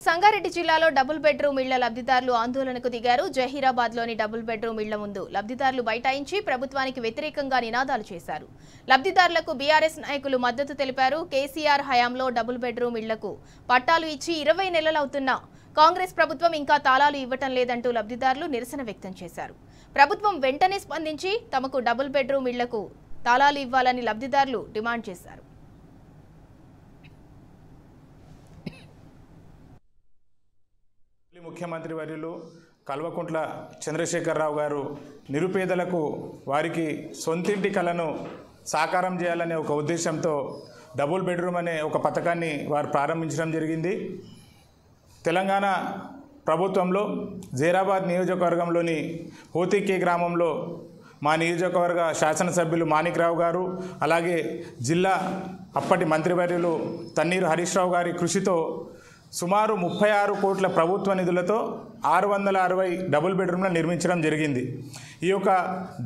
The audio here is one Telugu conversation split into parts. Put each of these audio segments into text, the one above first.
సంగారెడ్డి జిల్లాలో డబుల్ బెడ్రూమ్ ఇళ్ల లబ్ధిదారులు ఆందోళనకు దిగారు. జహీరాబాద్లోని డబుల్ బెడ్రూమ్ ఇళ్ల ముందు లబ్ధిదారులు బైఠాయించి ప్రభుత్వానికి వ్యతిరేకంగా నినాదాలు చేశారు. లబ్ధిదారులకు బీఆర్ఎస్ నాయకులు మద్దతు తెలిపారు. కేసీఆర్ హయాంలో డబుల్ బెడ్రూమ్ ఇళ్లకు పట్టాలు ఇచ్చి 20 నెలలవుతున్నా కాంగ్రెస్ ప్రభుత్వం ఇంకా తాళాలు ఇవ్వటం లేదంటూ లబ్ధిదారులు నిరసన వ్యక్తం చేశారు. ప్రభుత్వం వెంటనే స్పందించి తమకు డబుల్ బెడ్రూమ్ ఇళ్లకు తాళాలు ఇవ్వాలని లబ్ధిదారులు డిమాండ్ చేశారు. ముఖ్యమంత్రి వర్యులు కల్వకుంట్ల చంద్రశేఖరరావు గారు నిరుపేదలకు వారికి సొంతింటి కలను సాకారం చేయాలనే ఒక ఉద్దేశంతో డబుల్ బెడ్రూమ్ అనే ఒక పథకాన్ని వారు ప్రారంభించడం జరిగింది. తెలంగాణ ప్రభుత్వంలో జైరాబాద్ నియోజకవర్గంలోని హోతికే గ్రామంలో మా నియోజకవర్గ శాసనసభ్యులు మాణిక్రావు గారు, అలాగే జిల్లా అప్పటి మంత్రివర్యులు తన్నీరు హరీష్ రావు గారి కృషితో సుమారు 36 కోట్ల ప్రభుత్వ నిధులతో 660 డబుల్ బెడ్రూమ్లను నిర్మించడం జరిగింది. ఈ యొక్క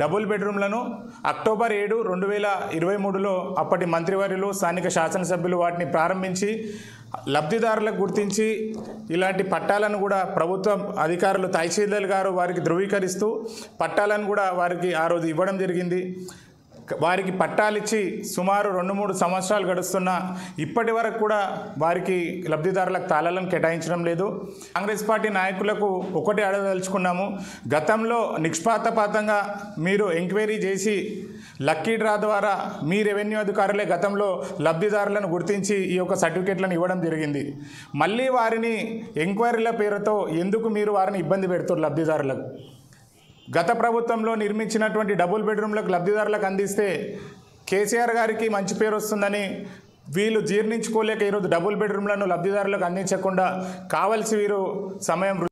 డబుల్ బెడ్రూమ్లను అక్టోబర్ 7, 2023లో అప్పటి మంత్రివర్యులు స్థానిక శాసనసభ్యులు వాటిని ప్రారంభించి లబ్ధిదారులకు గుర్తించి ఇలాంటి పట్టాలను కూడా ప్రభుత్వం అధికారులు తహసీల్దార్ గారు వారికి ధృవీకరిస్తూ పట్టాలను కూడా వారికి ఆ రోజు ఇవ్వడం జరిగింది. వారికి పట్టాలిచ్చి సుమారు 2-3 సంవత్సరాలు గడుస్తున్నా ఇప్పటి వరకు కూడా వారికి లబ్ధిదారులకు తాళాలను కేటాయించడం లేదు. కాంగ్రెస్ పార్టీ నాయకులకు ఒకటి అడగదలుచుకున్నాము. గతంలో నిష్పాతపాతంగా మీరు ఎంక్వైరీ చేసి లక్కీ డ్రా ద్వారా మీ రెవెన్యూ అధికారులే గతంలో లబ్ధిదారులను గుర్తించి ఈ యొక్క సర్టిఫికేట్లను ఇవ్వడం జరిగింది. మళ్ళీ వారిని ఎంక్వైరీల పేరుతో ఎందుకు మీరు వారిని ఇబ్బంది పెడుతున్నారు? లబ్ధిదారులకు గత ప్రభుత్వంలో నిర్మించినటువంటి డబుల్ బెడ్రూమ్లకు లబ్ధిదారులకు అందిస్తే కేసీఆర్ గారికి మంచి పేరు వస్తుందని వీళ్ళు జీర్ణించుకోలేక ఈరోజు డబుల్ బెడ్రూమ్లను లబ్ధిదారులకు అందించకుండా కావలసి వీరు సమయం